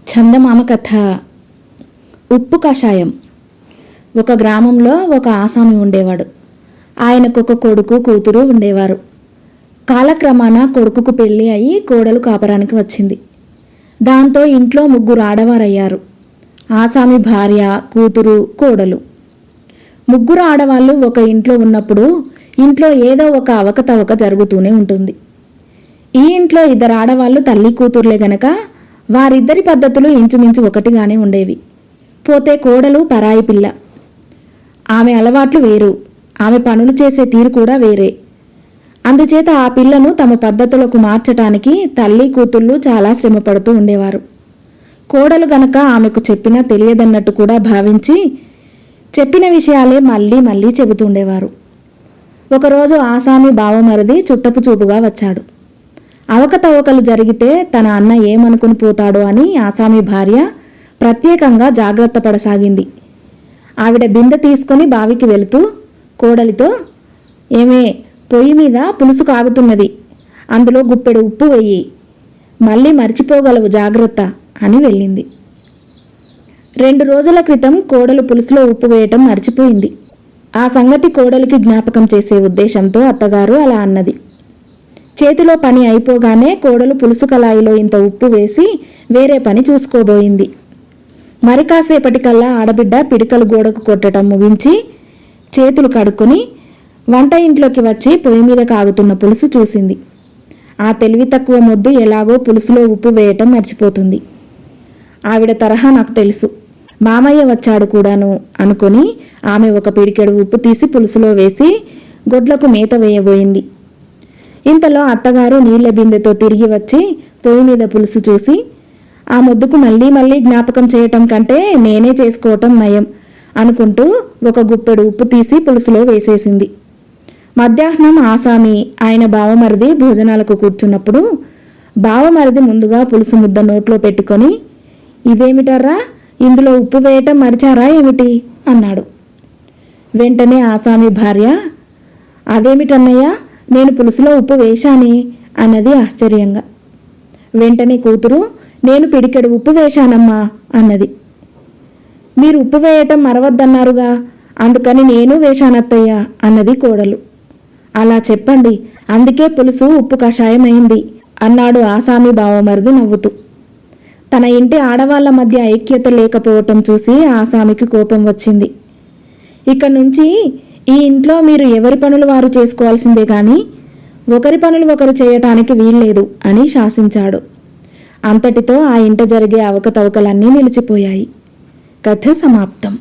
చందమామ కథ. ఉప్పు కషాయం. ఒక గ్రామంలో ఒక ఆసామి ఉండేవాడు. ఆయనకు ఒక కొడుకు కూతురు ఉండేవారు. కాలక్రమాన కొడుకుకు పెళ్ళి అయి కోడలు కాపరానికి వచ్చింది. దాంతో ఇంట్లో 3 ఆడవారయ్యారు. ఆసామి భార్య, కూతురు, కోడలు. 3 ఆడవాళ్ళు ఒక ఇంట్లో ఉన్నప్పుడు ఇంట్లో ఏదో ఒక అవకతవక జరుగుతూనే ఉంటుంది. ఈ ఇంట్లో 2 ఆడవాళ్ళు తల్లి కూతుర్లే గనక వారిద్దరి పద్ధతులు ఇంచుమించు ఒకటిగానే ఉండేవి. పోతే కోడలు పరాయి పిల్ల. ఆమె అలవాట్లు వేరు, ఆమె పనులు చేసే తీరు కూడా వేరే. అందుచేత ఆ పిల్లను తమ పద్ధతులకు మార్చటానికి తల్లి కూతుళ్ళు చాలా శ్రమపడుతూ ఉండేవారు. కోడలు గనక ఆమెకు చెప్పినా తెలియదన్నట్టు కూడా భావించి చెప్పిన విషయాలే మళ్ళీ మళ్ళీ చెబుతూ ఉండేవారు. ఒకరోజు ఆసామి బావమరిది చుట్టపు చూపుగా వచ్చాడు. అవకతవకలు జరిగితే తన అన్న ఏమనుకుని పోతాడో అని ఆసామి భార్య ప్రత్యేకంగా జాగ్రత్త పడసాగింది. ఆవిడ బిందె తీసుకొని బావికి వెళుతూ కోడలితో, ఏమే, పొయ్యి మీద పులుసు కాగుతున్నది, అందులో గుప్పెడు ఉప్పు వెయ్యి, మళ్ళీ మర్చిపోగలవు, జాగ్రత్త అని వెళ్ళింది. 2 రోజుల క్రితం కోడలు పులుసులో ఉప్పు వేయటం మర్చిపోయింది. ఆ సంగతి కోడలికి జ్ఞాపకం చేసే ఉద్దేశంతో అత్తగారు అలా అన్నది. చేతిలో పని అయిపోగానే కోడలు పులుసు కళాయిలో ఇంత ఉప్పు వేసి వేరే పని చూసుకోబోయింది. మరి కాసేపటికల్లా ఆడబిడ్డ పిడికలు గోడకు కొట్టడం ముగించి చేతులు కడుక్కొని వంట ఇంట్లోకి వచ్చి పొయ్యి మీద కాగుతున్న పులుసు చూసింది. ఆ తెలివి తక్కువ మొద్దు ఎలాగో పులుసులో ఉప్పు వేయటం మర్చిపోతుంది. ఆవిడ తరహా నాకు తెలుసు, మామయ్య వచ్చాడు కూడాను అనుకొని ఆమె ఒక పిడికెడు ఉప్పు తీసి పులుసులో వేసి గొడ్లకు మేత వేయబోయింది. ఇంతలో అత్తగారు నీళ్ల బిందెతో తిరిగి వచ్చి పొయ్యి మీద పులుసు చూసి, ఆ మొద్దుకు మళ్ళీ మళ్ళీ జ్ఞాపకం చేయటం కంటే నేనే చేసుకోవటం నయం అనుకుంటూ ఒక గుప్పెడు ఉప్పు తీసి పులుసులో వేసేసింది. మధ్యాహ్నం ఆసామి ఆయన బావమరిది భోజనాలకు కూర్చున్నప్పుడు బావమరిది ముందుగా పులుసు ముద్ద నోట్లో పెట్టుకొని, ఇదేమిటర్రా, ఇందులో ఉప్పు వేయటం మరిచారా ఏమిటి అన్నాడు. వెంటనే ఆసామి భార్య, అదేమిటన్నయ్యా, నేను పులుసులో ఉప్పు వేశానే అన్నది ఆశ్చర్యంగా. వెంటనే కూతురు, నేను పిడికెడు ఉప్పు వేశానమ్మా అన్నది. మీరు ఉప్పు వేయటం మరవద్దన్నారుగా, అందుకని నేను వేశానత్తయ్య అన్నది కోడలు. అలా చెప్పండి, అందుకే పులుసు ఉప్పు కషాయం అయింది అన్నాడు ఆసామి బావమరిది నవ్వుతూ. తన ఇంటి ఆడవాళ్ల మధ్య ఐక్యత లేకపోవటం చూసి ఆసామికి కోపం వచ్చింది. ఇక నుంచి ఈ ఇంట్లో మీరు ఎవరి పనులు వారు చేసుకోవాల్సిందే కానీ ఒకరి పనులు ఒకరు చేయటానికి వీల్లేదు అని శాసించాడు. అంతటితో ఆ ఇంట జరిగే అవకతవకలన్నీ నిలిచిపోయాయి. కథ సమాప్తం.